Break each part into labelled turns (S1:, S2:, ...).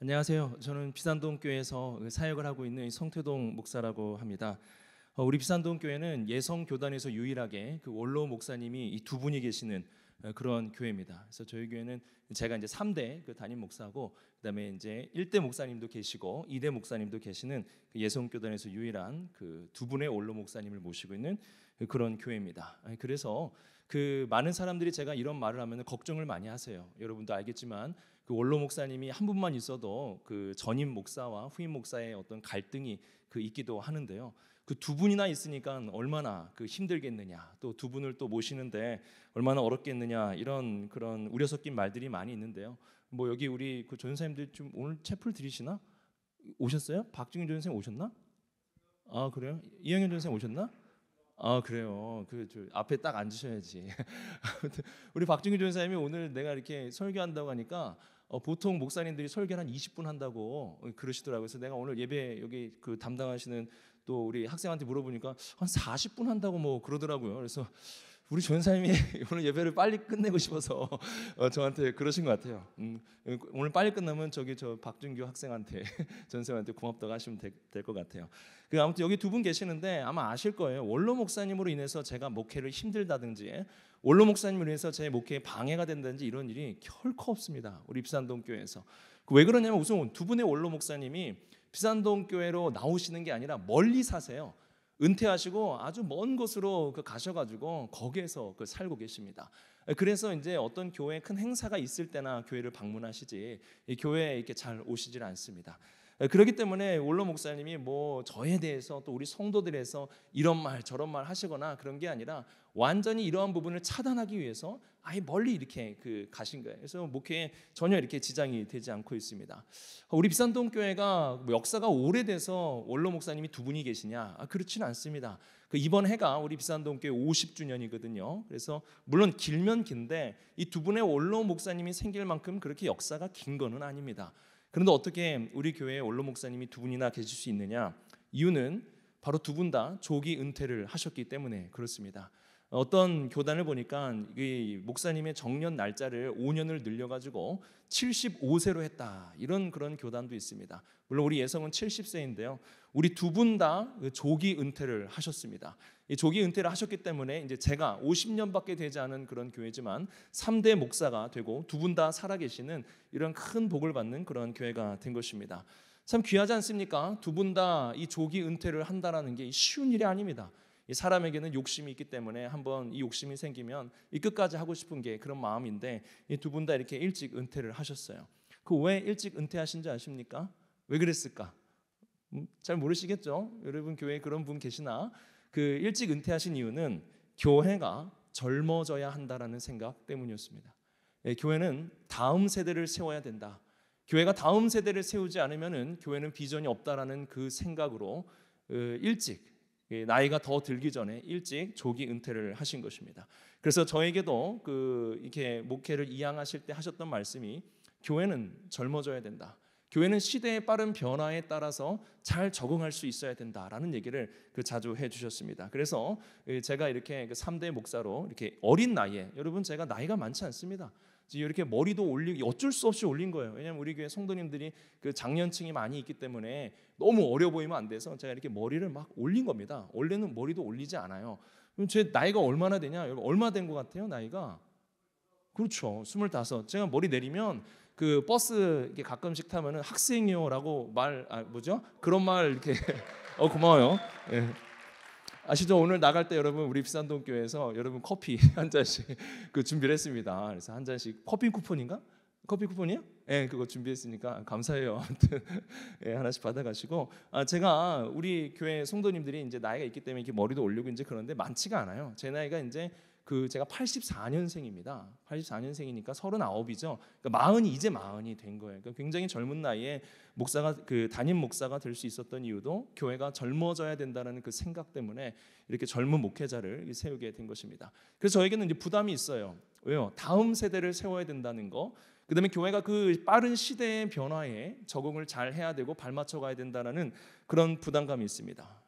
S1: 안녕하세요. 저는 비산동 교회에서 사역을 하고 있는 성태동 목사라고 합니다. 우리 비산동 교회는 예성 교단에서 유일하게 그 원로 목사님이 이 두 분이 계시는 그런 교회입니다. 그래서 저희 교회는 제가 이제 3대 그 담임 목사고, 그다음에 이제 1대 목사님도 계시고 2대 목사님도 계시는 그 예성 교단에서 유일한 그 두 분의 원로 목사님을 모시고 있는 그런 교회입니다. 그래서 그 많은 사람들이 제가 이런 말을 하면 걱정을 많이 하세요. 여러분도 알겠지만 그 원로 목사님이 한 분만 있어도 그 전임 목사와 후임 목사의 어떤 갈등이 그 있기도 하는데요. 그 두 분이나 있으니까 얼마나 그 힘들겠느냐, 또 두 분을 또 모시는데 얼마나 어렵겠느냐, 이런 그런 우려 섞인 말들이 많이 있는데요. 뭐 여기 우리 그 전사님들 좀 오늘 채플 드리시나? 오셨어요? 박중인 전사님 오셨나? 아 그래요? 이영현 전사님 오셨나? 아 그래요. 그 저 앞에 딱 앉으셔야지. 아무튼 우리 박준규 전사님이 오늘 내가 이렇게 설교한다고 하니까 보통 목사님들이 설교를 한 20분 한다고 그러시더라고요. 그래서 내가 오늘 예배 여기 그 담당하시는 또 우리 학생한테 물어보니까 한 40분 한다고 뭐 그러더라고요. 그래서 우리 전사님이 오늘 예배를 빨리 끝내고 싶어서 저한테 그러신 것 같아요. 오늘 빨리 끝나면 저기 저 박준규 학생한테 전사님한테 고맙다고 하시면 될 것 같아요. 그 아무튼 여기 두 분 계시는데 아마 아실 거예요. 원로 목사님으로 인해서 제가 목회를 힘들다든지 원로 목사님으로 인해서 제 목회에 방해가 된다든지 이런 일이 결코 없습니다. 우리 비산동 교회에서. 왜 그러냐면 우선 두 분의 원로 목사님이 비산동 교회로 나오시는 게 아니라 멀리 사세요. 은퇴하시고 아주 먼 곳으로 가셔가지고 거기에서 살고 계십니다. 그래서 이제 어떤 교회 큰 행사가 있을 때나 교회를 방문하시지 이 교회에 이렇게 잘 오시질 않습니다. 그렇기 때문에 원로 목사님이 뭐 저에 대해서 또 우리 성도들에서 이런 말 저런 말 하시거나 그런 게 아니라 완전히 이러한 부분을 차단하기 위해서 아예 멀리 이렇게 가신 거예요. 그래서 목회에 전혀 이렇게 지장이 되지 않고 있습니다. 우리 비산동 교회가 역사가 오래돼서 원로 목사님이 두 분이 계시냐? 그렇지는 않습니다. 이번 해가 우리 비산동 교회 50주년이거든요. 그래서 물론 길면 긴데 이 두 분의 원로 목사님이 생길 만큼 그렇게 역사가 긴 거는 아닙니다. 그런데 어떻게 우리 교회에 원로 목사님이 두 분이나 계실 수 있느냐? 이유는 바로 두 분 다 조기 은퇴를 하셨기 때문에 그렇습니다. 어떤 교단을 보니까 이 목사님의 정년 날짜를 5년을 늘려가지고 75세로 했다, 이런 그런 교단도 있습니다. 물론 우리 예성은 70세인데요. 우리 두 분 다 조기 은퇴를 하셨습니다. 이 조기 은퇴를 하셨기 때문에 이제 제가 50년밖에 되지 않은 그런 교회지만 3대 목사가 되고 두 분 다 살아계시는 이런 큰 복을 받는 그런 교회가 된 것입니다. 참 귀하지 않습니까? 두 분 다 이 조기 은퇴를 한다라는 게 쉬운 일이 아닙니다. 이 사람에게는 욕심이 있기 때문에 한번 이 욕심이 생기면 이 끝까지 하고 싶은 게 그런 마음인데 이 두 분 다 이렇게 일찍 은퇴를 하셨어요. 왜 일찍 은퇴하신지 아십니까? 왜 그랬을까? 잘 모르시겠죠? 여러분 교회에 그런 분 계시나? 일찍 은퇴하신 이유는 교회가 젊어져야 한다라는 생각 때문이었습니다. 교회는 다음 세대를 세워야 된다. 교회가 다음 세대를 세우지 않으면은 교회는 비전이 없다라는 그 생각으로 일찍 나이가 더 들기 전에 일찍 조기 은퇴를 하신 것입니다. 그래서 저에게도 이렇게 목회를 이양하실 때 하셨던 말씀이 교회는 젊어져야 된다. 교회는 시대의 빠른 변화에 따라서 잘 적응할 수 있어야 된다라는 얘기를 자주 해주셨습니다. 그래서 제가 이렇게 3대 목사로 이렇게 어린 나이에, 여러분 제가 나이가 많지 않습니다. 이렇게 머리도 올리고 어쩔 수 없이 올린 거예요. 왜냐하면 우리 교회 성도님들이 장년층이 많이 있기 때문에 너무 어려 보이면 안 돼서 제가 이렇게 머리를 막 올린 겁니다. 원래는 머리도 올리지 않아요. 그럼 제 나이가 얼마나 되냐? 여러분 얼마 된 것 같아요? 나이가? 그렇죠. 25. 제가 머리 내리면 버스 이렇게 가끔씩 타면은 학생이요라고 그런 말 이렇게 고마워요. 예. 아시죠? 오늘 나갈 때 여러분 우리 비산동 교회에서 여러분 커피 한 잔씩 준비를 했습니다. 그래서 한 잔씩 커피 쿠폰인가? 커피 쿠폰이요? 예, 그거 준비했으니까 감사해요. 아무튼 예, 하나씩 받아가시고 제가 우리 교회 성도님들이 이제 나이가 있기 때문에 이렇게 머리도 올리고 이제 그런데 많지가 않아요. 제 나이가 이제 제가 84년생입니다. 84년생이니까 39이죠. 그러니까 이제 40이 된 거예요. 그러니까 굉장히 젊은 나이에 목사가 담임 목사가 될 수 있었던 이유도 교회가 젊어져야 된다는 그 생각 때문에 이렇게 젊은 목회자를 세우게 된 것입니다. 그래서 저에게는 이제 부담이 있어요. 왜요? 다음 세대를 세워야 된다는 거. 그다음에 교회가 빠른 시대의 변화에 적응을 잘 해야 되고 발맞춰 가야 된다는 그런 부담감이 있습니다.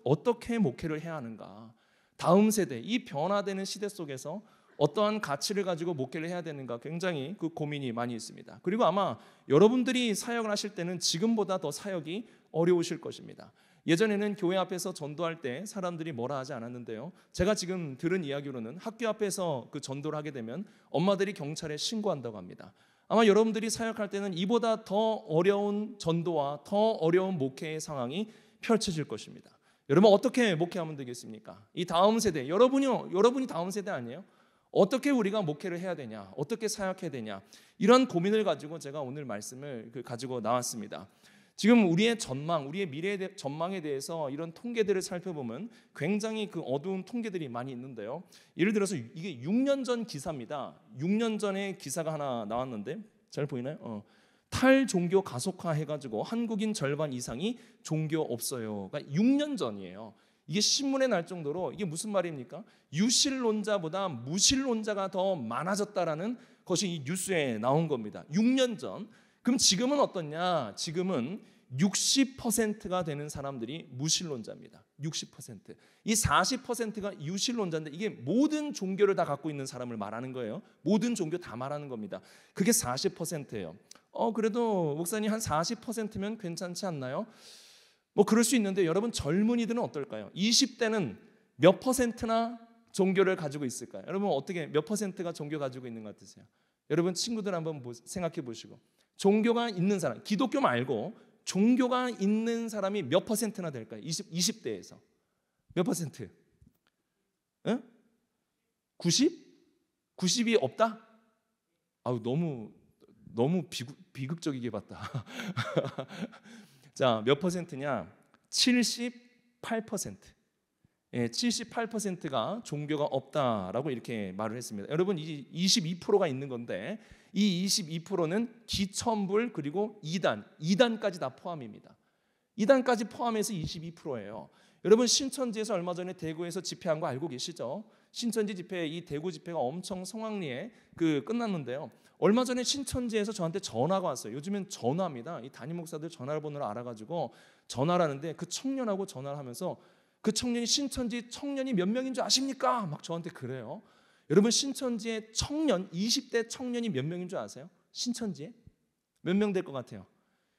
S1: 어떻게 목회를 해야 하는가? 다음 세대, 이 변화되는 시대 속에서 어떠한 가치를 가지고 목회를 해야 되는가 굉장히 그 고민이 많이 있습니다. 그리고 아마 여러분들이 사역을 하실 때는 지금보다 더 사역이 어려우실 것입니다. 예전에는 교회 앞에서 전도할 때 사람들이 뭐라 하지 않았는데요. 제가 지금 들은 이야기로는 학교 앞에서 그 전도를 하게 되면 엄마들이 경찰에 신고한다고 합니다. 아마 여러분들이 사역할 때는 이보다 더 어려운 전도와 더 어려운 목회의 상황이 펼쳐질 것입니다. 여러분 어떻게 목회하면 되겠습니까? 이 다음 세대, 여러분이 다음 세대 아니에요? 어떻게 우리가 목회를 해야 되냐? 어떻게 사역해야 되냐? 이런 고민을 가지고 제가 오늘 말씀을 가지고 나왔습니다. 지금 우리의 전망, 우리의 미래 전망에 대해서 이런 통계들을 살펴보면 굉장히 그 어두운 통계들이 많이 있는데요. 예를 들어서 이게 6년 전 기사입니다. 6년 전에 기사가 하나 나왔는데 잘 보이나요? 탈종교 가속화 해가지고 한국인 절반 이상이 종교 없어요. 그러니까 6년 전이에요. 이게 신문에 날 정도로 이게 무슨 말입니까? 유실론자보다 무실론자가 더 많아졌다라는 것이 이 뉴스에 나온 겁니다. 6년 전. 그럼 지금은 어떻냐? 지금은 60%가 되는 사람들이 무신론자입니다. 60%. 이 40%가 유신론자인데 이게 모든 종교를 다 갖고 있는 사람을 말하는 거예요. 모든 종교 다 말하는 겁니다. 그게 40%예요. 그래도 목사님 한 40%면 괜찮지 않나요? 뭐 그럴 수 있는데 여러분 젊은이들은 어떨까요? 20대는 몇 퍼센트나 종교를 가지고 있을까요? 여러분 어떻게 몇 퍼센트가 종교 가지고 있는 것 같으세요? 여러분 친구들 한번 생각해 보시고 종교가 있는 사람, 기독교 말고 종교가 있는 사람이 몇 퍼센트나 될까요? 20대에서 몇 퍼센트? 90? 90이 없다? 아우 너무 비극적이게 봤다. 자, 몇 퍼센트냐? 78%. 78%가 종교가 없다라고 이렇게 말을 했습니다. 여러분 이 22%가 있는 건데 이 22%는 기천불 그리고 2단까지 다 포함입니다. 2단까지 포함해서 22%예요. 여러분 신천지에서 얼마 전에 대구에서 집회한 거 알고 계시죠? 신천지 집회, 이 대구 집회가 엄청 성황리에 끝났는데요. 얼마 전에 신천지에서 저한테 전화가 왔어요. 요즘엔 전화입니다. 이 담임 목사들 전화번호를 알아가지고 전화를 하는데 그 청년하고 전화를 하면서 그 청년이 신천지 청년이 몇 명인 줄 아십니까? 막 저한테 그래요. 여러분 신천지의 청년 20대 청년이 몇 명인 줄 아세요? 신천지에 몇 명 될 것 같아요?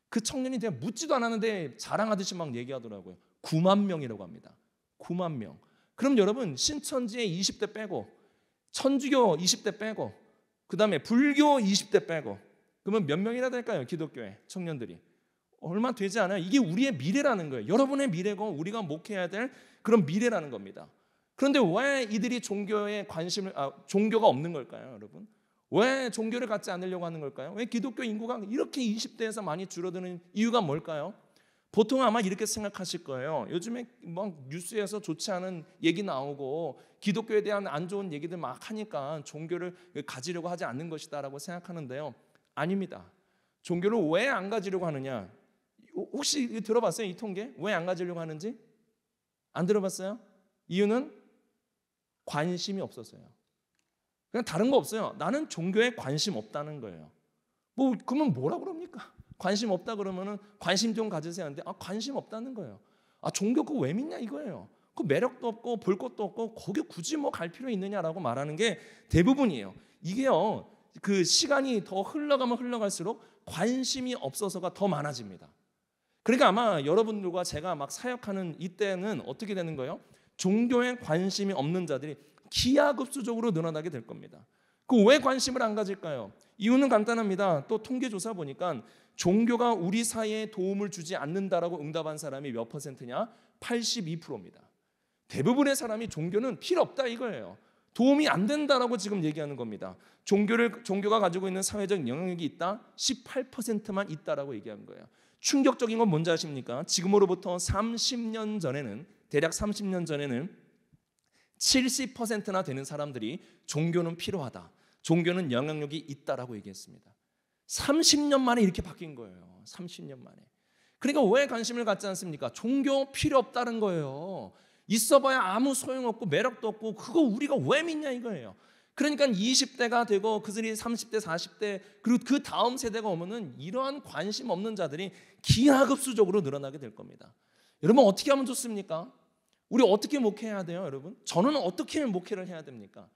S1: 그 청년이 내가 묻지도 않았는데 자랑하듯이 막 얘기하더라고요. 9만 명이라고 합니다. 9만 명. 그럼 여러분 신천지의 20대 빼고 천주교 20대 빼고 그 다음에 불교 20대 빼고 그러면 몇 명이나 될까요? 기독교의 청년들이 얼마 되지 않아요. 이게 우리의 미래라는 거예요. 여러분의 미래고 우리가 목회해야 될 그런 미래라는 겁니다. 그런데 왜 이들이 종교가 없는 걸까요, 여러분? 왜 종교를 갖지 않으려고 하는 걸까요? 왜 기독교 인구가 이렇게 20대에서 많이 줄어드는 이유가 뭘까요? 보통 아마 이렇게 생각하실 거예요. 요즘에 막 뉴스에서 좋지 않은 얘기 나오고 기독교에 대한 안 좋은 얘기들 막 하니까 종교를 가지려고 하지 않는 것이다라고 생각하는데요. 아닙니다. 종교를 왜 안 가지려고 하느냐? 혹시 들어봤어요? 이 통계? 왜 안 가지려고 하는지? 안 들어봤어요? 이유는 관심이 없어서요. 그냥 다른 거 없어요. 나는 종교에 관심 없다는 거예요. 그러면 뭐라 그럽니까? 관심 없다 그러면은 관심 좀 가지세요 하는데 관심 없다는 거예요. 종교 그거 왜 믿냐 이거예요. 그 매력도 없고 볼 것도 없고 거기 굳이 뭐 갈 필요 있느냐라고 말하는 게 대부분이에요. 이게요. 그 시간이 더 흘러가면 흘러갈수록 관심이 없어서가 더 많아집니다. 그러니까 아마 여러분들과 제가 막 사역하는 이때는 어떻게 되는 거예요? 종교에 관심이 없는 자들이 기하급수적으로 늘어나게 될 겁니다. 왜 관심을 안 가질까요? 이유는 간단합니다. 또 통계조사 보니까 종교가 우리 사회에 도움을 주지 않는다라고 응답한 사람이 몇 퍼센트냐? 82%입니다. 대부분의 사람이 종교는 필요 없다 이거예요. 도움이 안 된다라고 지금 얘기하는 겁니다. 종교가 가지고 있는 사회적 영향력이 있다? 18%만 있다라고 얘기하는 거예요. 충격적인 건 뭔지 아십니까? 지금으로부터 30년 전에는 대략 30년 전에는 70%나 되는 사람들이 종교는 필요하다. 종교는 영향력이 있다라고 얘기했습니다. 30년 만에 이렇게 바뀐 거예요. 30년 만에. 그러니까 왜 관심을 갖지 않습니까? 종교 필요 없다는 거예요. 있어봐야 아무 소용없고 매력도 없고 그거 우리가 왜 믿냐 이거예요. 그러니까 20대가 되고 그들이 30대, 40대 그리고 그 다음 세대가 오면은 이러한 관심 없는 자들이 기하급수적으로 늘어나게 될 겁니다. 여러분 어떻게 하면 좋습니까? 우리 어떻게 목회해야 돼요, 여러분? 저는 어떻게 목회를 해야 됩니까?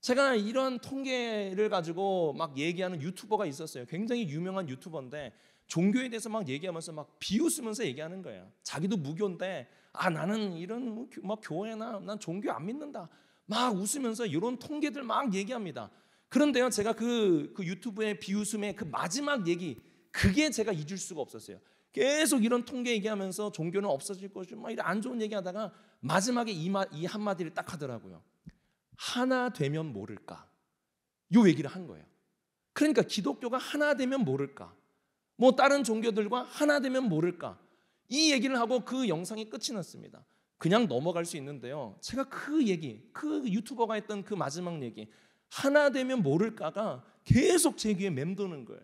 S1: 제가 이런 통계를 가지고 막 얘기하는 유튜버가 있었어요. 굉장히 유명한 유튜버인데 종교에 대해서 막 얘기하면서 막 비웃으면서 얘기하는 거예요. 자기도 무교인데 나는 이런 막 교회나 난 종교 안 믿는다. 막 웃으면서 이런 통계들 막 얘기합니다. 그런데요, 제가 그 유튜브의 비웃음의 그 마지막 얘기, 그게 제가 잊을 수가 없었어요. 계속 이런 통계 얘기하면서 종교는 없어질 것이고 막 이런 안 좋은 얘기하다가 마지막에 이 한마디를 딱 하더라고요. 하나 되면 모를까. 요 얘기를 한 거예요. 그러니까 기독교가 하나 되면 모를까, 뭐 다른 종교들과 하나 되면 모를까, 이 얘기를 하고 그 영상이 끝이 났습니다. 그냥 넘어갈 수 있는데요, 제가 그 얘기, 그 유튜버가 했던 그 마지막 얘기, 하나 되면 모를까가 계속 제 귀에 맴도는 거예요.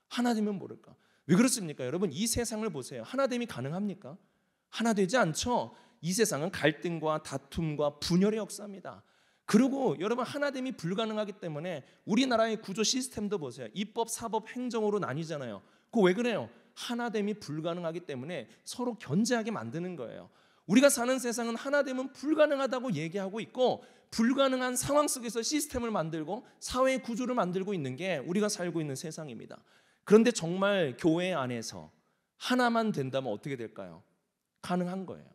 S1: 하나 되면 모를까. 왜 그렇습니까? 여러분, 이 세상을 보세요. 하나됨이 가능합니까? 하나 되지 않죠. 이 세상은 갈등과 다툼과 분열의 역사입니다. 그리고 여러분, 하나됨이 불가능하기 때문에 우리나라의 구조 시스템도 보세요. 입법, 사법, 행정으로 나뉘잖아요. 그거 왜 그래요? 하나됨이 불가능하기 때문에 서로 견제하게 만드는 거예요. 우리가 사는 세상은 하나됨은 불가능하다고 얘기하고 있고, 불가능한 상황 속에서 시스템을 만들고 사회 구조를 만들고 있는 게 우리가 살고 있는 세상입니다. 그런데 정말 교회 안에서 하나만 된다면 어떻게 될까요? 가능한 거예요.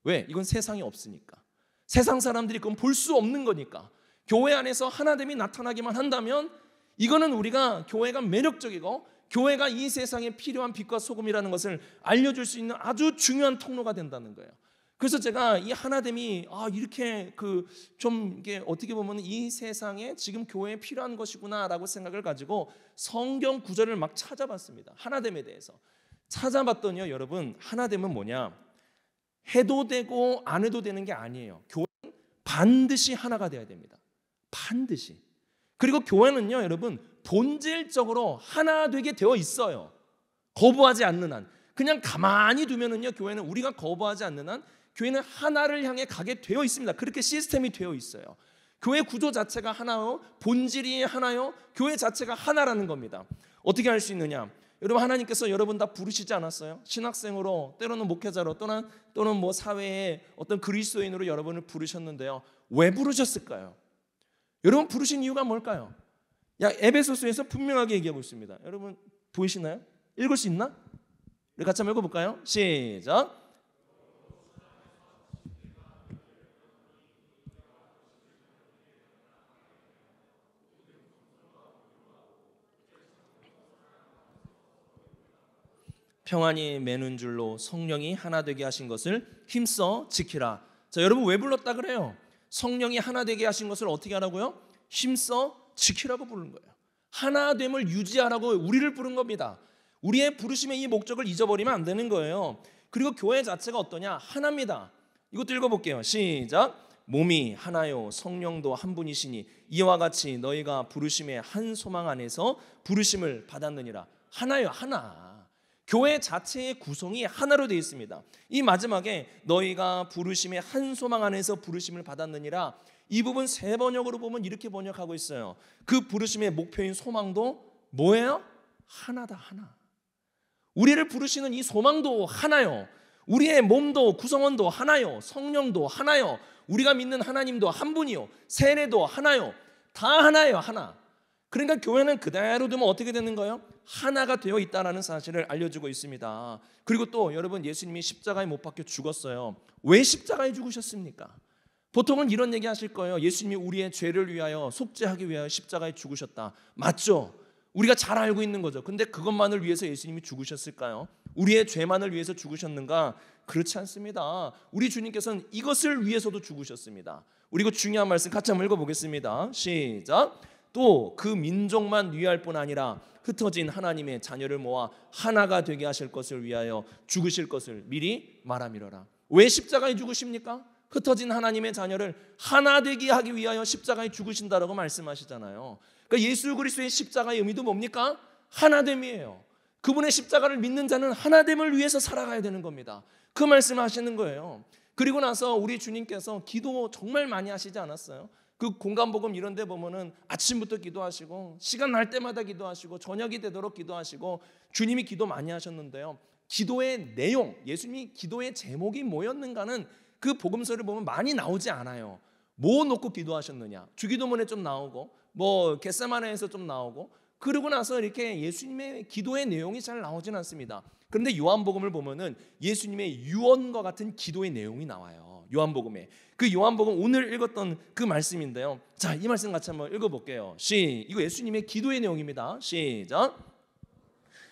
S1: 왜? 이건 세상이 없으니까. 세상 사람들이 그건 볼 수 없는 거니까. 교회 안에서 하나됨이 나타나기만 한다면 이거는 우리가 교회가 매력적이고 교회가 이 세상에 필요한 빛과 소금이라는 것을 알려줄 수 있는 아주 중요한 통로가 된다는 거예요. 그래서 제가 이 하나됨이 이렇게 좀 이게 어떻게 보면 이 세상에 지금 교회에 필요한 것이구나라고 생각을 가지고 성경 구절을 막 찾아봤습니다. 하나됨에 대해서 찾아봤더니요, 여러분, 하나됨은 뭐냐? 해도 되고 안 해도 되는 게 아니에요. 교회는 반드시 하나가 돼야 됩니다. 반드시. 그리고 교회는요, 여러분, 본질적으로 하나 되게 되어 있어요. 거부하지 않는 한. 그냥 가만히 두면은요, 교회는 우리가 거부하지 않는 한 교회는 하나를 향해 가게 되어 있습니다. 그렇게 시스템이 되어 있어요. 교회 구조 자체가 하나요, 본질이 하나요, 교회 자체가 하나라는 겁니다. 어떻게 할 수 있느냐? 여러분, 하나님께서 여러분 다 부르시지 않았어요? 신학생으로, 때로는 목회자로, 또는 뭐 사회의 어떤 그리스도인으로 여러분을 부르셨는데요. 왜 부르셨을까요? 여러분 부르신 이유가 뭘까요? 에베소서에서 분명하게 얘기하고 있습니다. 여러분 보이시나요? 읽을 수 있나? 우리 같이 한번 읽어볼까요? 시작. 평안이 매는 줄로 성령이 하나 되게 하신 것을 힘써 지키라. 자, 여러분 왜 불렀다 그래요? 성령이 하나 되게 하신 것을 어떻게 하라고요? 힘써 지키라고 부른 거예요. 하나됨을 유지하라고 우리를 부른 겁니다. 우리의 부르심의 이 목적을 잊어버리면 안 되는 거예요. 그리고 교회 자체가 어떠냐? 하나입니다. 이것도 읽어볼게요. 시작. 몸이 하나요 성령도 한 분이시니 이와 같이 너희가 부르심의 한 소망 안에서 부르심을 받았느니라. 하나요, 하나. 교회 자체의 구성이 하나로 되어 있습니다. 이 마지막에 너희가 부르심의 한 소망 안에서 부르심을 받았느니라, 이 부분 세 번역으로 보면 이렇게 번역하고 있어요. 그 부르심의 목표인 소망도 뭐예요? 하나다, 하나. 우리를 부르시는 이 소망도 하나요. 우리의 몸도 구성원도 하나요. 성령도 하나요. 우리가 믿는 하나님도 한 분이요. 세례도 하나요. 다 하나예요, 하나. 그러니까 교회는 그대로 두면 어떻게 되는 거예요? 하나가 되어 있다는 사실을 알려주고 있습니다. 그리고 또 여러분, 예수님이 십자가에 못 박혀 죽었어요. 왜 십자가에 죽으셨습니까? 보통은 이런 얘기 하실 거예요. 예수님이 우리의 죄를 위하여, 속죄하기 위하여 십자가에 죽으셨다. 맞죠? 우리가 잘 알고 있는 거죠. 근데 그것만을 위해서 예수님이 죽으셨을까요? 우리의 죄만을 위해서 죽으셨는가? 그렇지 않습니다. 우리 주님께서는 이것을 위해서도 죽으셨습니다. 우리 그 중요한 말씀 같이 한번 읽어보겠습니다. 시작. 또 그 민족만 위할 뿐 아니라 흩어진 하나님의 자녀를 모아 하나가 되게 하실 것을 위하여 죽으실 것을 미리 말함이로라. 왜 십자가에 죽으십니까? 흩어진 하나님의 자녀를 하나 되게 하기 위하여 십자가에 죽으신다라고 말씀하시잖아요. 그러니까 예수 그리스도의 십자가의 의미도 뭡니까? 하나됨이에요. 그분의 십자가를 믿는 자는 하나됨을 위해서 살아가야 되는 겁니다. 그 말씀을 하시는 거예요. 그리고 나서 우리 주님께서 기도 정말 많이 하시지 않았어요? 그 공간복음 이런 데 보면은 아침부터 기도하시고 시간 날 때마다 기도하시고 저녁이 되도록 기도하시고 주님이 기도 많이 하셨는데요. 기도의 내용, 예수님이 기도의 제목이 뭐였는가는 그 복음서를 보면 많이 나오지 않아요. 뭐 놓고 기도하셨느냐? 주기도문에 좀 나오고 뭐 겟세마네에서 좀 나오고 그러고 나서 이렇게 예수님의 기도의 내용이 잘 나오진 않습니다. 그런데 요한복음을 보면은 예수님의 유언과 같은 기도의 내용이 나와요. 요한복음에. 그 요한복음 오늘 읽었던 그 말씀인데요. 자, 이 말씀 같이 한번 읽어볼게요. 이거 예수님의 기도의 내용입니다. 시작.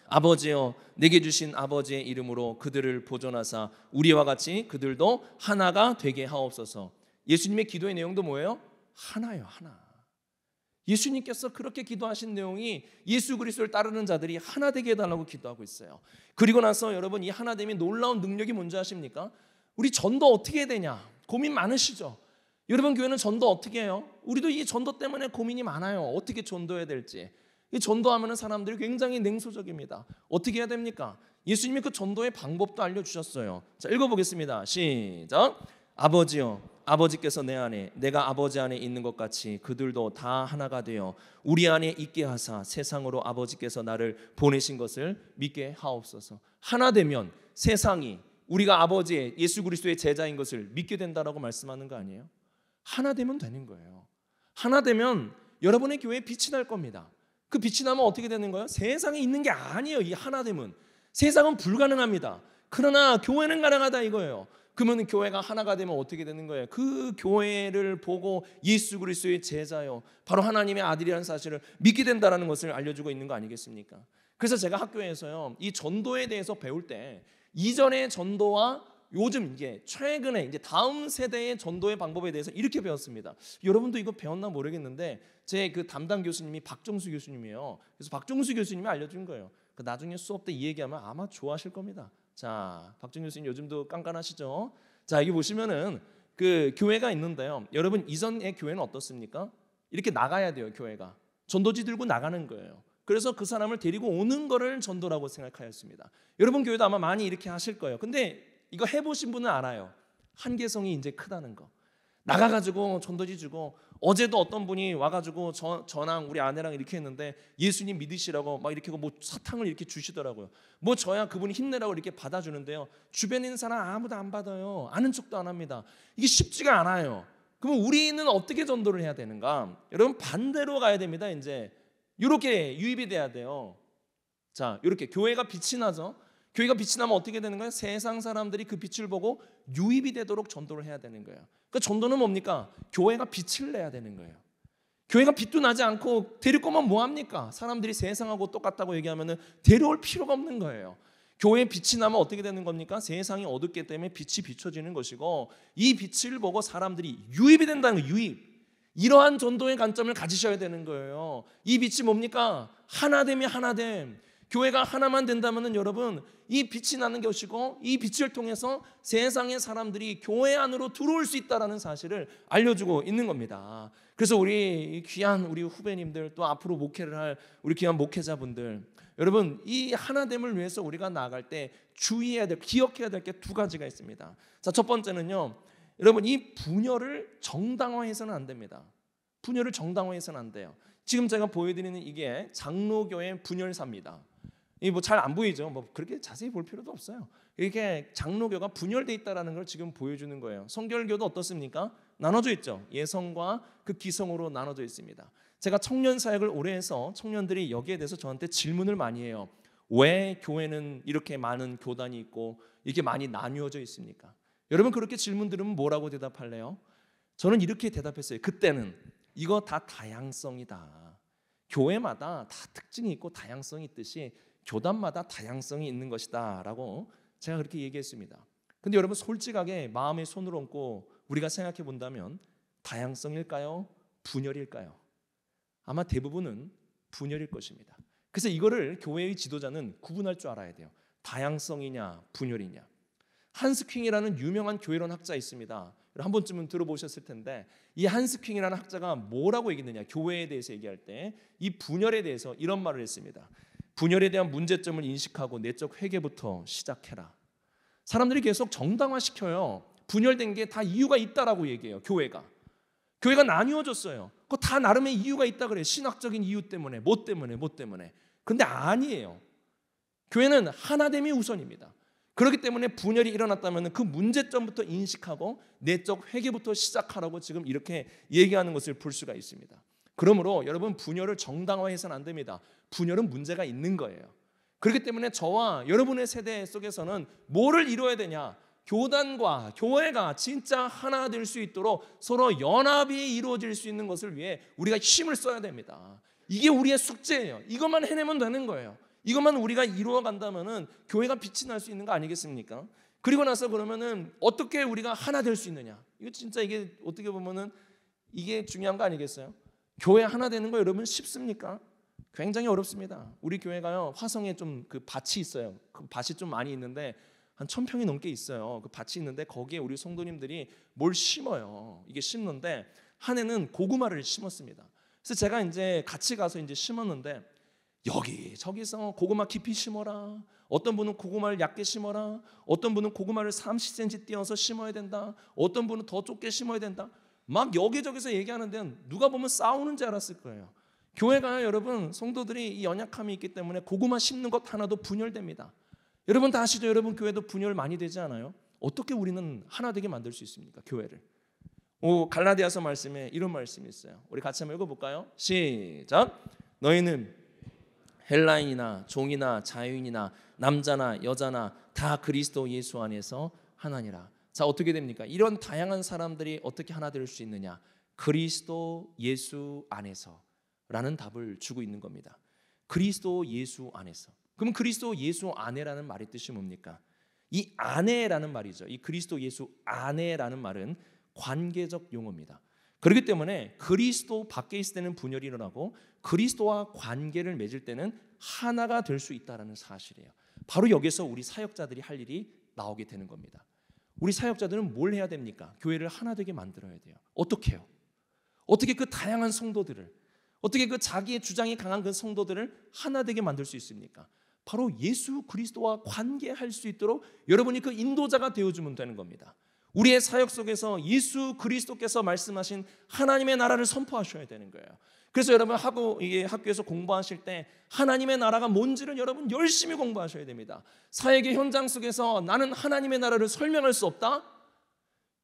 S1: 아버지여, 내게 주신 아버지의 이름으로 그들을 보존하사 우리와 같이 그들도 하나가 되게 하옵소서. 예수님의 기도의 내용도 뭐예요? 하나예요, 하나. 예수님께서 그렇게 기도하신 내용이 예수 그리스도를 따르는 자들이 하나 되게 해달라고 기도하고 있어요. 그리고 나서 여러분, 이 하나됨이 놀라운 능력이 뭔지 아십니까? 우리 전도 어떻게 해야 되냐 고민 많으시죠? 여러분 교회는 전도 어떻게 해요? 우리도 이 전도 때문에 고민이 많아요. 어떻게 전도해야 될지. 이 전도하면 사람들이 굉장히 냉소적입니다. 어떻게 해야 됩니까? 예수님이 그 전도의 방법도 알려주셨어요. 자, 읽어보겠습니다. 시작. 아버지여, 아버지께서 내 안에 내가 아버지 안에 있는 것 같이 그들도 다 하나가 되어 우리 안에 있게 하사 세상으로 아버지께서 나를 보내신 것을 믿게 하옵소서. 하나 되면 세상이 우리가 아버지의 예수 그리스도의 제자인 것을 믿게 된다라고 말씀하는 거 아니에요? 하나 되면 되는 거예요. 하나 되면 여러분의 교회에 빛이 날 겁니다. 그 빛이 나면 어떻게 되는 거예요? 세상에 있는 게 아니에요. 이 하나 되면 세상은 불가능합니다. 그러나 교회는 가능하다 이거예요. 그러면 교회가 하나가 되면 어떻게 되는 거예요? 그 교회를 보고 예수 그리스도의 제자요, 바로 하나님의 아들이라는 사실을 믿게 된다는 것을 알려주고 있는 거 아니겠습니까? 그래서 제가 학교에서요, 이 전도에 대해서 배울 때 이전의 전도와 요즘 이제 최근에 이제 다음 세대의 전도의 방법에 대해서 이렇게 배웠습니다. 여러분도 이거 배웠나 모르겠는데 제 그 담당 교수님이 박정수 교수님이에요. 그래서 박정수 교수님이 알려준 거예요. 나중에 수업 때 이 얘기하면 아마 좋아하실 겁니다. 자, 박정수 교수님 요즘도 깐깐하시죠? 자, 여기 보시면은 그 교회가 있는데요. 여러분 이전의 교회는 어떻습니까? 이렇게 나가야 돼요. 교회가 전도지 들고 나가는 거예요. 그래서 그 사람을 데리고 오는 거를 전도라고 생각하였습니다. 여러분 교회도 아마 많이 이렇게 하실 거예요. 근데 이거 해보신 분은 알아요. 한계성이 이제 크다는 거. 나가가지고 전도지 주고, 어제도 어떤 분이 와가지고 저랑 우리 아내랑 이렇게 했는데 예수님 믿으시라고 막 이렇게 뭐 사탕을 이렇게 주시더라고요. 뭐 저야 그분이 힘내라고 이렇게 받아주는데요. 주변에 있는 사람 아무도 안 받아요. 아는 척도 안 합니다. 이게 쉽지가 않아요. 그러면 우리는 어떻게 전도를 해야 되는가? 여러분 반대로 가야 됩니다. 이제 이렇게 유입이 돼야 돼요. 자, 이렇게 교회가 빛이 나죠. 교회가 빛이 나면 어떻게 되는 거예요? 세상 사람들이 그 빛을 보고 유입이 되도록 전도를 해야 되는 거예요. 그 전도는 뭡니까? 교회가 빛을 내야 되는 거예요. 교회가 빛도 나지 않고 데리고 오면 뭐합니까? 사람들이 세상하고 똑같다고 얘기하면 데려올 필요가 없는 거예요. 교회에 빛이 나면 어떻게 되는 겁니까? 세상이 어둡기 때문에 빛이 비춰지는 것이고, 이 빛을 보고 사람들이 유입이 된다는 거예요. 유입. 이러한 전도의 관점을 가지셔야 되는 거예요. 이 빛이 뭡니까? 하나됨이 하나됨. 교회가 하나만 된다면 여러분, 이 빛이 나는 것이고, 이 빛을 통해서 세상의 사람들이 교회 안으로 들어올 수 있다는 사실을 알려주고 있는 겁니다. 그래서 우리 귀한 우리 후배님들, 또 앞으로 목회를 할 우리 귀한 목회자분들, 여러분 이 하나됨을 위해서 우리가 나아갈 때 주의해야 될, 기억해야 될 게 두 가지가 있습니다. 자, 첫 번째는요, 여러분 이 분열을 정당화해서는 안 됩니다. 분열을 정당화해서는 안 돼요. 지금 제가 보여드리는 이게 장로교의 분열사입니다. 이 뭐 잘 안 보이죠? 뭐 그렇게 자세히 볼 필요도 없어요. 이렇게 장로교가 분열돼 있다라는 걸 지금 보여주는 거예요. 성결교도 어떻습니까? 나눠져 있죠. 예성과 그 기성으로 나눠져 있습니다. 제가 청년 사역을 오래 해서 청년들이 여기에 대해서 저한테 질문을 많이 해요. 왜 교회는 이렇게 많은 교단이 있고 이렇게 많이 나뉘어져 있습니까? 여러분 그렇게 질문 들으면 뭐라고 대답할래요? 저는 이렇게 대답했어요. 그때는 이거 다 다양성이다. 교회마다 다 특징이 있고 다양성이 있듯이 교단마다 다양성이 있는 것이다 라고 제가 그렇게 얘기했습니다. 근데 여러분 솔직하게 마음에 손을 얹고 우리가 생각해 본다면 다양성일까요? 분열일까요? 아마 대부분은 분열일 것입니다. 그래서 이거를 교회의 지도자는 구분할 줄 알아야 돼요. 다양성이냐 분열이냐. 한스 퀸이라는 유명한 교회론 학자 있습니다. 한 번쯤은 들어보셨을 텐데, 이 한스 퀸이라는 학자가 뭐라고 얘기했느냐, 교회에 대해서 얘기할 때 이 분열에 대해서 이런 말을 했습니다. 분열에 대한 문제점을 인식하고 내적 회개부터 시작해라. 사람들이 계속 정당화시켜요. 분열된 게 다 이유가 있다라고 얘기해요. 교회가 나뉘어졌어요. 그거 다 나름의 이유가 있다 그래요. 신학적인 이유 때문에, 뭐 때문에. 근데 아니에요. 교회는 하나됨이 우선입니다. 그렇기 때문에 분열이 일어났다면 그 문제점부터 인식하고 내적 회개부터 시작하라고 지금 이렇게 얘기하는 것을 볼 수가 있습니다. 그러므로 여러분, 분열을 정당화해서는 안 됩니다. 분열은 문제가 있는 거예요. 그렇기 때문에 저와 여러분의 세대 속에서는 뭐를 이루어야 되냐? 교단과 교회가 진짜 하나 될 수 있도록 서로 연합이 이루어질 수 있는 것을 위해 우리가 힘을 써야 됩니다. 이게 우리의 숙제예요. 이것만 해내면 되는 거예요. 이것만 우리가 이루어 간다면은 교회가 빛이 날 수 있는 거 아니겠습니까? 그리고 나서 그러면은 어떻게 우리가 하나 될 수 있느냐? 이거 진짜 이게 어떻게 보면은 이게 중요한 거 아니겠어요? 교회 하나 되는 거 여러분 쉽습니까? 굉장히 어렵습니다. 우리 교회가요, 화성에 좀 그 밭이 있어요. 그 밭이 좀 많이 있는데 한 1,000평이 넘게 있어요. 그 밭이 있는데 거기에 우리 성도님들이 뭘 심어요. 이게 심는데 한 해는 고구마를 심었습니다. 그래서 제가 이제 같이 가서 이제 심었는데 여기 저기서 고구마 깊이 심어라. 어떤 분은 고구마를 얕게 심어라. 어떤 분은 고구마를 30cm 띄어서 심어야 된다. 어떤 분은 더 좁게 심어야 된다. 막 여기저기서 얘기하는 데는 누가 보면 싸우는 줄 알았을 거예요. 교회가 여러분, 성도들이 이 연약함이 있기 때문에 고구마 심는 것 하나도 분열됩니다. 여러분 다 아시죠? 여러분 교회도 분열 많이 되지 않아요? 어떻게 우리는 하나 되게 만들 수 있습니까? 교회를. 갈라디아서 말씀에 이런 말씀이 있어요. 우리 같이 한번 읽어볼까요? 시작. 너희는 헬라인이나 종이나 자유인이나 남자나 여자나 다 그리스도 예수 안에서 하나니라. 자, 어떻게 됩니까? 이런 다양한 사람들이 어떻게 하나 될 수 있느냐? 그리스도 예수 안에서 라는 답을 주고 있는 겁니다. 그리스도 예수 안에서. 그럼 그리스도 예수 안에라는 말의 뜻이 뭡니까? 이 안에라는 말이죠. 이 그리스도 예수 안에라는 말은 관계적 용어입니다. 그렇기 때문에 그리스도 밖에 있을 때는 분열이 일어나고 그리스도와 관계를 맺을 때는 하나가 될 수 있다는 사실이에요. 바로 여기서 우리 사역자들이 할 일이 나오게 되는 겁니다. 우리 사역자들은 뭘 해야 됩니까? 교회를 하나 되게 만들어야 돼요. 어떻게 해요? 어떻게 그 다양한 성도들을, 어떻게 그 자기의 주장이 강한 그 성도들을 하나 되게 만들 수 있습니까? 바로 예수 그리스도와 관계할 수 있도록 여러분이 그 인도자가 되어주면 되는 겁니다. 우리의 사역 속에서 예수 그리스도께서 말씀하신 하나님의 나라를 선포하셔야 되는 거예요. 그래서 여러분 학교에서 공부하실 때 하나님의 나라가 뭔지를 여러분 열심히 공부하셔야 됩니다. 사역의 현장 속에서 나는 하나님의 나라를 설명할 수 없다?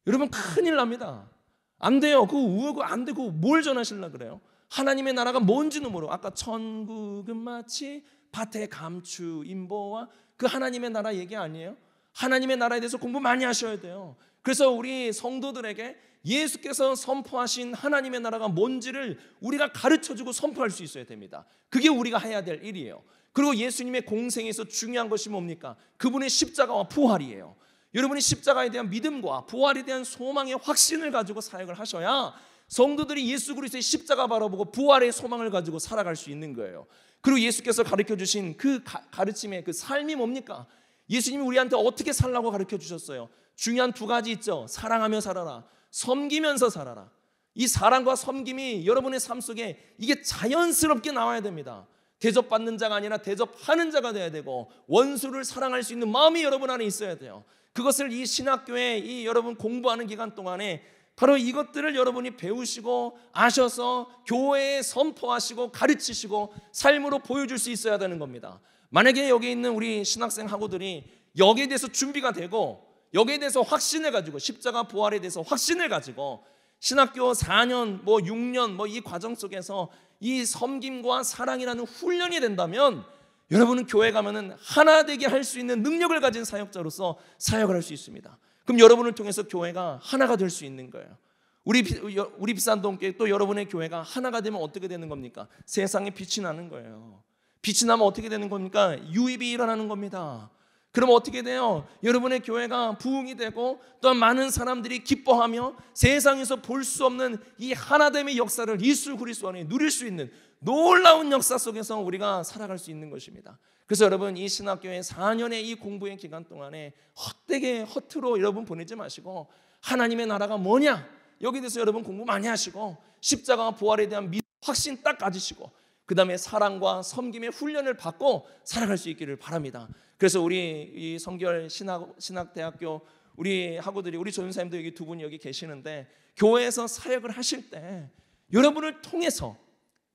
S1: 여러분 큰일 납니다. 안 돼요. 그거 안 되고 뭘 전하시려고 그래요? 하나님의 나라가 뭔지는 모르고 아까 천국은 마치 밭의 감추 인보와 그 하나님의 나라 얘기 아니에요? 하나님의 나라에 대해서 공부 많이 하셔야 돼요. 그래서 우리 성도들에게 예수께서 선포하신 하나님의 나라가 뭔지를 우리가 가르쳐주고 선포할 수 있어야 됩니다. 그게 우리가 해야 될 일이에요. 그리고 예수님의 공생에서 중요한 것이 뭡니까? 그분의 십자가와 부활이에요. 여러분이 십자가에 대한 믿음과 부활에 대한 소망의 확신을 가지고 사역을 하셔야 성도들이 예수 그리스도의 십자가 바라보고 부활의 소망을 가지고 살아갈 수 있는 거예요. 그리고 예수께서 가르쳐주신 그 가르침의 그 삶이 뭡니까? 예수님이 우리한테 어떻게 살라고 가르쳐 주셨어요? 중요한 두 가지 있죠. 사랑하며 살아라, 섬기면서 살아라. 이 사랑과 섬김이 여러분의 삶 속에 이게 자연스럽게 나와야 됩니다. 대접받는 자가 아니라 대접하는 자가 돼야 되고 원수를 사랑할 수 있는 마음이 여러분 안에 있어야 돼요. 그것을 이 신학교에 이 여러분 공부하는 기간 동안에 바로 이것들을 여러분이 배우시고 아셔서 교회에 선포하시고 가르치시고 삶으로 보여줄 수 있어야 되는 겁니다. 만약에 여기 있는 우리 신학생 학우들이 여기에 대해서 준비가 되고 여기에 대해서 확신을 가지고 십자가 부활에 대해서 확신을 가지고 신학교 4년 6년 이 과정 속에서 이 섬김과 사랑이라는 훈련이 된다면 여러분은 교회 가면은 하나 되게 할 수 있는 능력을 가진 사역자로서 사역을 할 수 있습니다. 그럼 여러분을 통해서 교회가 하나가 될 수 있는 거예요. 우리 비산동교회 또 여러분의 교회가 하나가 되면 어떻게 되는 겁니까? 세상에 빛이 나는 거예요. 빛이 나면 어떻게 되는 겁니까? 유입이 일어나는 겁니다. 그럼 어떻게 돼요? 여러분의 교회가 부흥이 되고 또 많은 사람들이 기뻐하며 세상에서 볼 수 없는 이 하나됨의 역사를 예수 그리스도 안에 누릴 수 있는 놀라운 역사 속에서 우리가 살아갈 수 있는 것입니다. 그래서 여러분 이 신학교의 4년의 이 공부의 기간 동안에 헛되게 허투루 여러분 보내지 마시고 하나님의 나라가 뭐냐? 여기에 대해서 여러분 공부 많이 하시고 십자가와 부활에 대한 확신 딱 가지시고 그 다음에 사랑과 섬김의 훈련을 받고 살아갈 수 있기를 바랍니다. 그래서 우리 이 성결 신학대학교 우리 학우들이 우리 전사님도 여기 두 분이 여기 계시는데 교회에서 사역을 하실 때 여러분을 통해서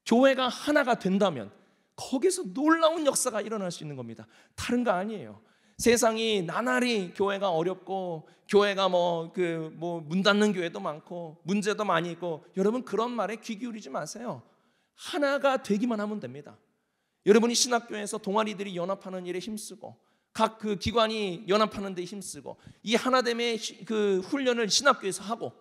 S1: 교회가 하나가 된다면 거기서 놀라운 역사가 일어날 수 있는 겁니다. 다른 거 아니에요. 세상이 나날이 교회가 어렵고 교회가 문 닫는 교회도 많고 문제도 많이 있고, 여러분 그런 말에 귀 기울이지 마세요. 하나가 되기만 하면 됩니다. 여러분이 신학교에서 동아리들이 연합하는 일에 힘쓰고 각 그 기관이 연합하는 데 힘쓰고 이 하나됨의 그 훈련을 신학교에서 하고,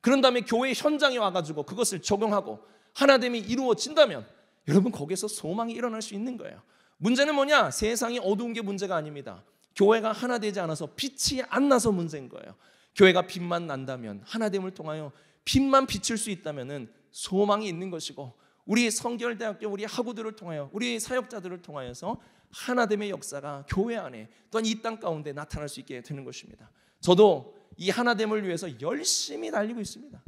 S1: 그런 다음에 교회 현장에 와가지고 그것을 적용하고 하나됨이 이루어진다면 여러분 거기에서 소망이 일어날 수 있는 거예요. 문제는 뭐냐? 세상이 어두운 게 문제가 아닙니다. 교회가 하나 되지 않아서 빛이 안 나서 문제인 거예요. 교회가 빛만 난다면, 하나됨을 통하여 빛만 비칠 수 있다면 소망이 있는 것이고, 우리 성결대학교 우리 학우들을 통하여 우리 사역자들을 통하여서 하나됨의 역사가 교회 안에 또한 이 땅 가운데 나타날 수 있게 되는 것입니다. 저도 이 하나됨을 위해서 열심히 달리고 있습니다.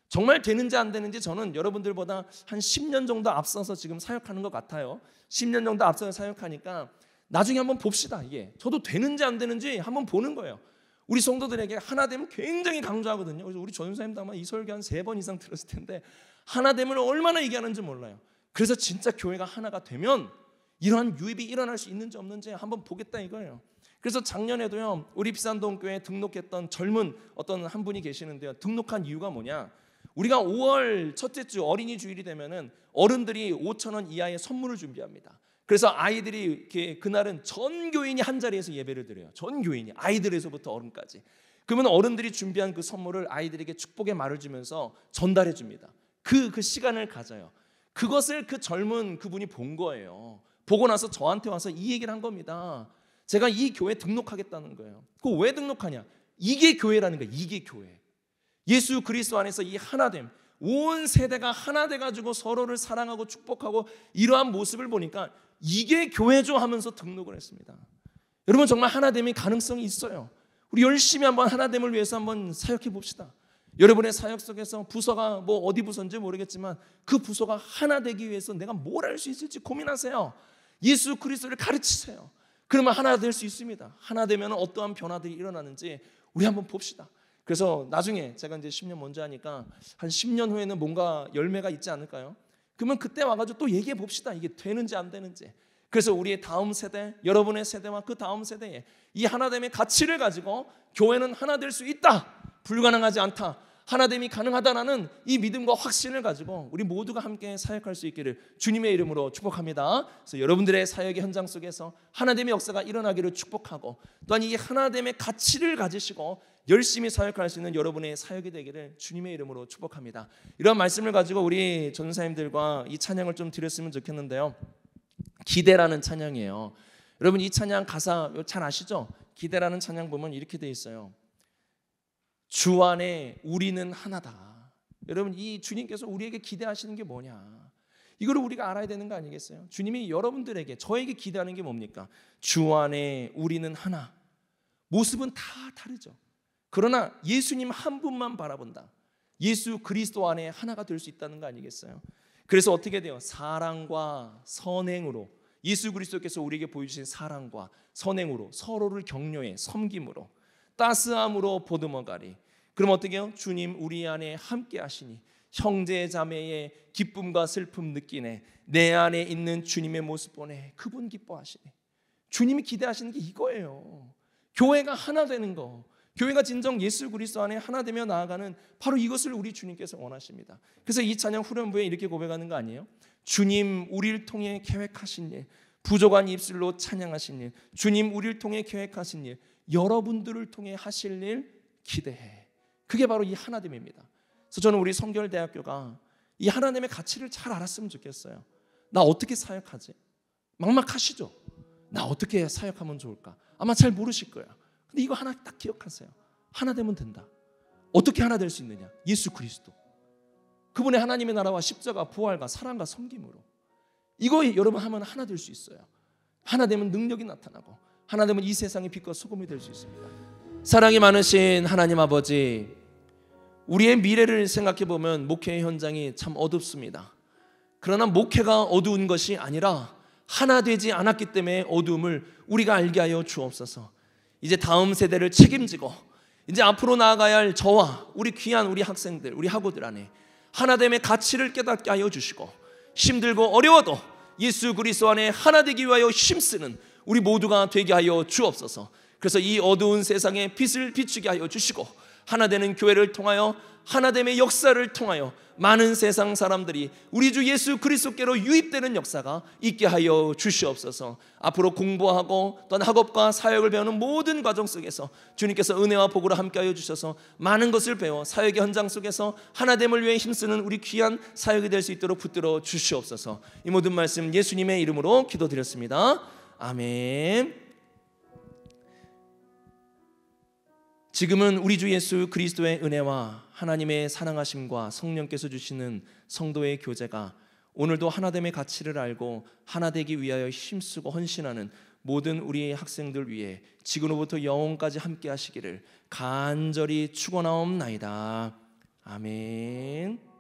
S1: 정말 되는지 안 되는지 저는 여러분들보다 한 10년 정도 앞서서 지금 사역하는 것 같아요. 10년 정도 앞서서 사역하니까 나중에 한번 봅시다. 이게 저도 되는지 안 되는지 한번 보는 거예요. 우리 성도들에게 하나됨을 굉장히 강조하거든요. 그래서 우리 전사님도 아마 이 설교 한 3번 이상 들었을 텐데 하나됨을 얼마나 얘기하는지 몰라요. 그래서 진짜 교회가 하나가 되면 이러한 유입이 일어날 수 있는지 없는지 한번 보겠다 이거예요. 그래서 작년에도요, 우리 비산동교회에 등록했던 젊은 어떤 한 분이 계시는데요, 등록한 이유가 뭐냐? 우리가 5월 첫째 주 어린이 주일이 되면은 어른들이 5,000원 이하의 선물을 준비합니다. 그래서 아이들이 그날은 전 교인이 한 자리에서 예배를 드려요. 전 교인이, 아이들에서부터 어른까지. 그러면 어른들이 준비한 그 선물을 아이들에게 축복의 말을 주면서 전달해 줍니다. 그 시간을 가져요. 그것을 그 젊은 그분이 본 거예요. 보고 나서 저한테 와서 이 얘기를 한 겁니다. 제가 이 교회 등록하겠다는 거예요. 그거 왜 등록하냐? 이게 교회라는 거예요. 이게 교회. 예수 그리스도 안에서 이 하나됨, 온 세대가 하나 돼가지고 서로를 사랑하고 축복하고 이러한 모습을 보니까 이게 교회죠 하면서 등록을 했습니다. 여러분 정말 하나됨이 가능성이 있어요. 우리 열심히 한번 하나됨을 위해서 한번 사역해 봅시다. 여러분의 사역 속에서 부서가 어디 부서인지 모르겠지만 그 부서가 하나 되기 위해서 내가 뭘 할 수 있을지 고민하세요. 예수 그리스도를 가르치세요. 그러면 하나 될 수 있습니다. 하나 되면 어떠한 변화들이 일어나는지 우리 한번 봅시다. 그래서 나중에 제가 이제 10년 먼저 하니까 한 10년 후에는 뭔가 열매가 있지 않을까요? 그러면 그때 와가지고 또 얘기해 봅시다. 이게 되는지 안 되는지. 그래서 우리의 다음 세대, 여러분의 세대와 그 다음 세대에 이 하나됨의 가치를 가지고 교회는 하나 될 수 있다, 불가능하지 않다, 하나됨이 가능하다라는 이 믿음과 확신을 가지고 우리 모두가 함께 사역할 수 있기를 주님의 이름으로 축복합니다. 그래서 여러분들의 사역의 현장 속에서 하나됨의 역사가 일어나기를 축복하고, 또한 이 하나됨의 가치를 가지시고 열심히 사역할 수 있는 여러분의 사역이 되기를 주님의 이름으로 축복합니다. 이런 말씀을 가지고 우리 전사님들과 이 찬양을 좀 드렸으면 좋겠는데요, 기대라는 찬양이에요. 여러분 이 찬양 가사 잘 아시죠? 기대라는 찬양 보면 이렇게 돼 있어요. 주 안에 우리는 하나다. 여러분 이 주님께서 우리에게 기대하시는 게 뭐냐, 이거를 우리가 알아야 되는 거 아니겠어요? 주님이 여러분들에게, 저에게 기대하는 게 뭡니까? 주 안에 우리는 하나. 모습은 다 다르죠. 그러나 예수님 한 분만 바라본다. 예수 그리스도 안에 하나가 될 수 있다는 거 아니겠어요? 그래서 어떻게 돼요? 사랑과 선행으로, 예수 그리스도께서 우리에게 보여주신 사랑과 선행으로, 서로를 격려해 섬김으로, 따스함으로 보듬어가리. 그럼 어떻게 해요? 주님 우리 안에 함께 하시니 형제 자매의 기쁨과 슬픔 느끼네. 내 안에 있는 주님의 모습 보네. 그분 기뻐하시네. 주님이 기대하시는 게 이거예요. 교회가 하나 되는 거, 교회가 진정 예수 그리스도 안에 하나 되며 나아가는 바로 이것을 우리 주님께서 원하십니다. 그래서 이 찬양 후렴부에 이렇게 고백하는 거 아니에요? 주님 우리를 통해 계획하신 일, 부족한 입술로 찬양하신 일, 주님 우리를 통해 계획하신 일, 여러분들을 통해 하실 일 기대해. 그게 바로 이 하나됨입니다. 그래서 저는 우리 성결대학교가 이 하나님의 가치를 잘 알았으면 좋겠어요. 나 어떻게 사역하지? 막막하시죠? 나 어떻게 사역하면 좋을까? 아마 잘 모르실 거예요. 근데 이거 하나 딱 기억하세요. 하나 되면 된다. 어떻게 하나 될 수 있느냐? 예수 그리스도, 그분의 하나님의 나라와 십자가, 부활과 사랑과 섬김으로. 이거 여러분 하면 하나 될 수 있어요. 하나 되면 능력이 나타나고, 하나 되면 이 세상의 빛과 소금이 될 수 있습니다. 사랑이 많으신 하나님 아버지, 우리의 미래를 생각해 보면 목회의 현장이 참 어둡습니다. 그러나 목회가 어두운 것이 아니라 하나 되지 않았기 때문에 어두움을 우리가 알게 하여 주옵소서. 이제 다음 세대를 책임지고 이제 앞으로 나아가야 할 저와 우리 귀한 우리 학생들, 우리 학우들 안에 하나됨의 가치를 깨닫게 하여 주시고, 힘들고 어려워도 예수 그리스도 안에 하나 되기 위하여 힘쓰는
S2: 우리 모두가 되게 하여 주옵소서. 그래서 이 어두운 세상에 빛을 비추게 하여 주시고 하나 되는 교회를 통하여 하나됨의 역사를 통하여 많은 세상 사람들이 우리 주 예수 그리스도께로 유입되는 역사가 있게 하여 주시옵소서. 앞으로 공부하고 또한 학업과 사역을 배우는 모든 과정 속에서 주님께서 은혜와 복으로 함께하여 주셔서 많은 것을 배워 사역의 현장 속에서 하나됨을 위해 힘쓰는 우리 귀한 사역이 될 수 있도록 붙들어 주시옵소서. 이 모든 말씀 예수님의 이름으로 기도드렸습니다. 아멘. 지금은 우리 주 예수 그리스도의 은혜와 하나님의 사랑하심과 성령께서 주시는 성도의 교제가 오늘도 하나됨의 가치를 알고 하나 되기 위하여 힘쓰고 헌신하는 모든 우리 학생들 위해 지금로부터 영원까지 함께 하시기를 간절히 축원하옵나이다. 아멘.